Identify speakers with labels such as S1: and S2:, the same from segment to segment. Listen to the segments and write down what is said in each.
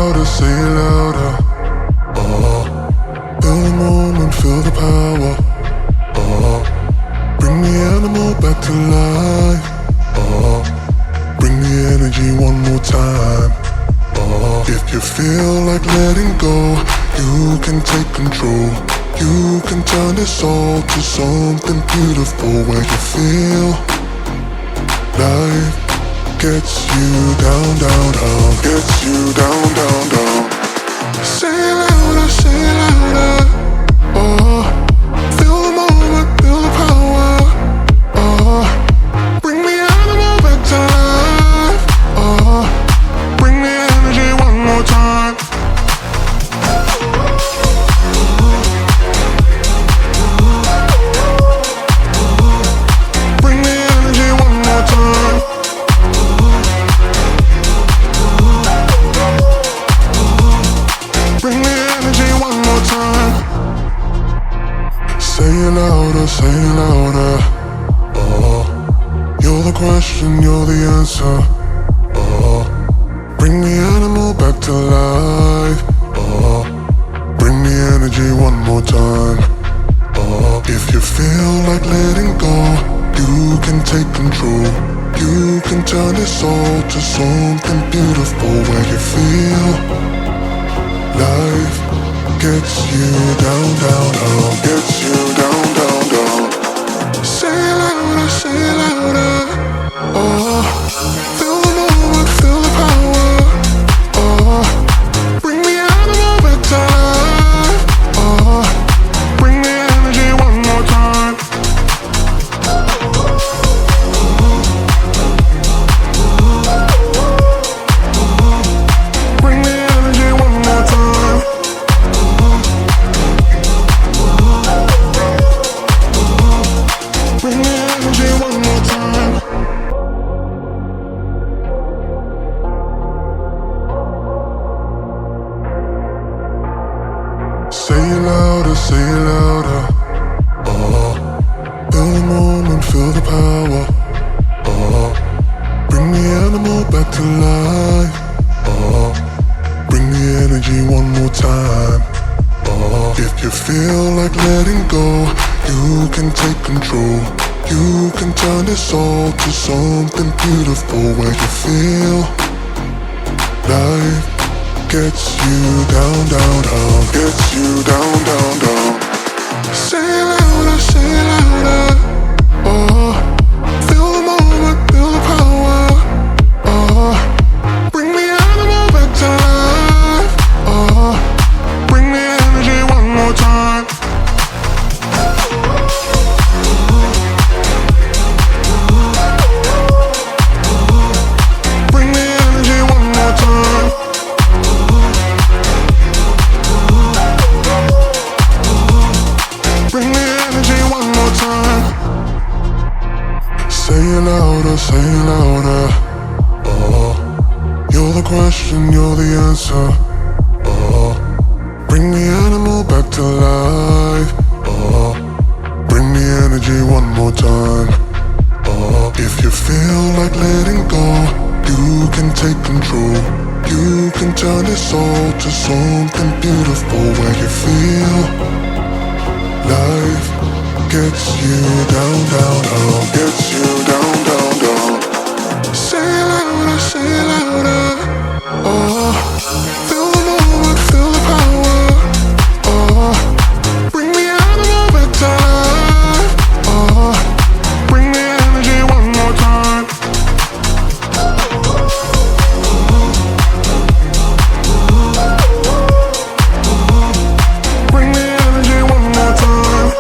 S1: louder, say it louder. Feel the moment, feel the power. Bring the animal back to life. Bring the energy one more time. If you feel like letting go, you can take control. You can turn this all to something beautiful where you feel life gets you down, down, down, gets you down, down, down. Say it louder, say it louder. Feel the moment, feel the power. Bring the animal back to life. Bring the energy one more time. Bring the energy one more time. Bring the energy one more time. Say it louder, say it louder. You're the question, you're the answer. Bring the animal back to life. Bring the energy one more time. If you feel like letting go, you can take control. You can turn this all to something beautiful where you feel life gets you down, down, down, gets you down, down, down. Say it louder, say it louder. Feel the moment, feel the power. Bring the animal back to life. Bring the energy one more time. Bring the energy one more time. Bring the energy one more time. Say it louder, say it louder. Feel the moment, feel the power. Bring the animal back to life. Bring the energy one more time. If you feel like letting go, you can take control. You can turn this all to something beautiful where you feel life gets you down, down, down, gets you down, down, down. Say it louder, say it louder. Feel the moment, feel the power. Bring the animal back to life. Bring the energy one more time. Bring the energy one more time. Bring the energy one more time. Say it louder, say it louder. You're the question, you're the answer. Bring the animal back to life. Bring the energy one more time. If you feel like letting go, you can take control. You can turn this all to something beautiful where you feel life gets you down, down, down, gets you down, down, down. Say it louder, say it louder. Feel the moment, feel the power. Bring the animal back to life. Bring the energy one more time. Bring the energy one more time.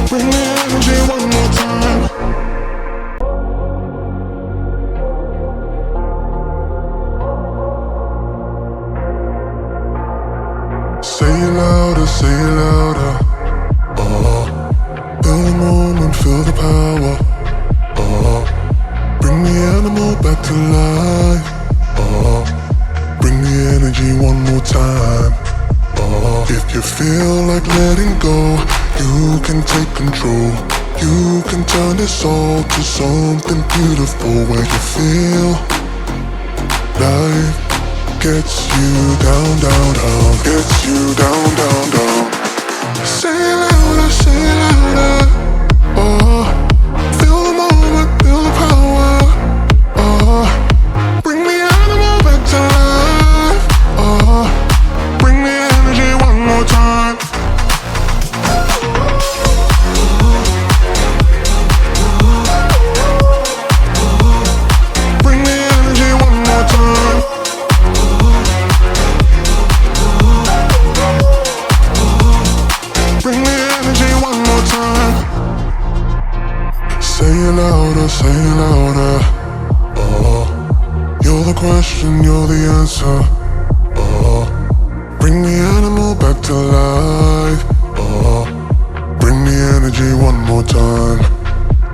S1: Bring the energy one more time. Say it louder, say it louder. Feel the moment, feel the power. Bring the animal back to life. Bring the energy one more time. If you feel like letting go, you can take control. You can turn this all to something beautiful where you feel life gets you down, down, down, gets you down, down, down. Say it louder, say it louder. Oh, feel the moment, feel the power. Oh, bring the animal back to life. Oh, bring the energy one more time. Bring the energy one more time. Bring the energy one more time. Say it louder, say it louder. Oh, you're the question, you're the answer. Oh, bring the animal back to life. Oh, bring the energy one more time.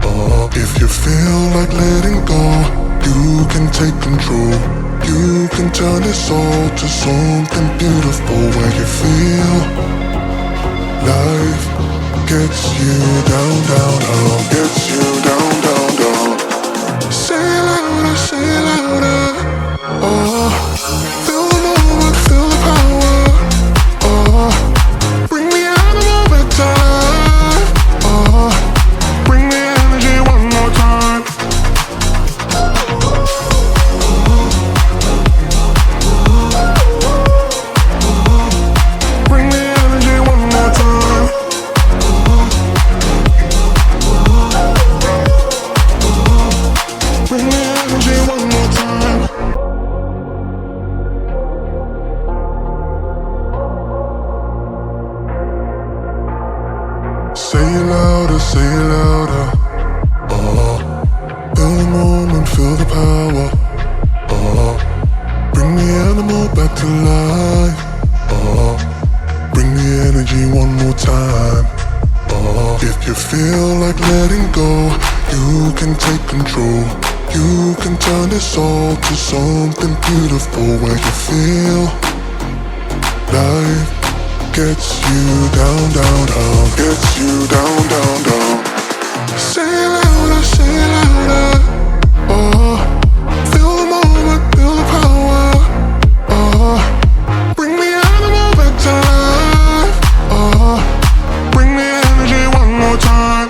S1: Oh, if you feel like letting go, you can take control. You can turn this all to something beautiful where you feel life gets you down, down, down, gets you down, down, down. Say it louder, say it louder. Oh, feel the moment, feel the power. Oh, bring the animal back to life. Oh, bring the energy one more time. Bring the energy one more time. Bring the energy one more time. Say it louder, say it louder. Oh, feel the moment, feel the power. Oh, bring the animal back to life. Oh, bring the energy one more time. Oh, if you feel like letting go, you can take control. You can turn this all to something beautiful where you feel life gets you down, down, down, gets you down, down, down. Say it louder, say it louder. Oh, feel the moment, feel the power. Oh, bring the animal back to life. Oh, bring the energy one more time.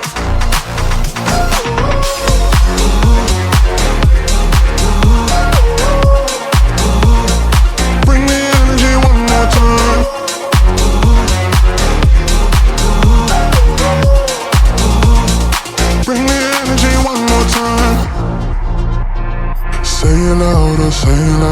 S1: Bring the energy one more time. Bring the energy one more time. Say it louder, say it louder.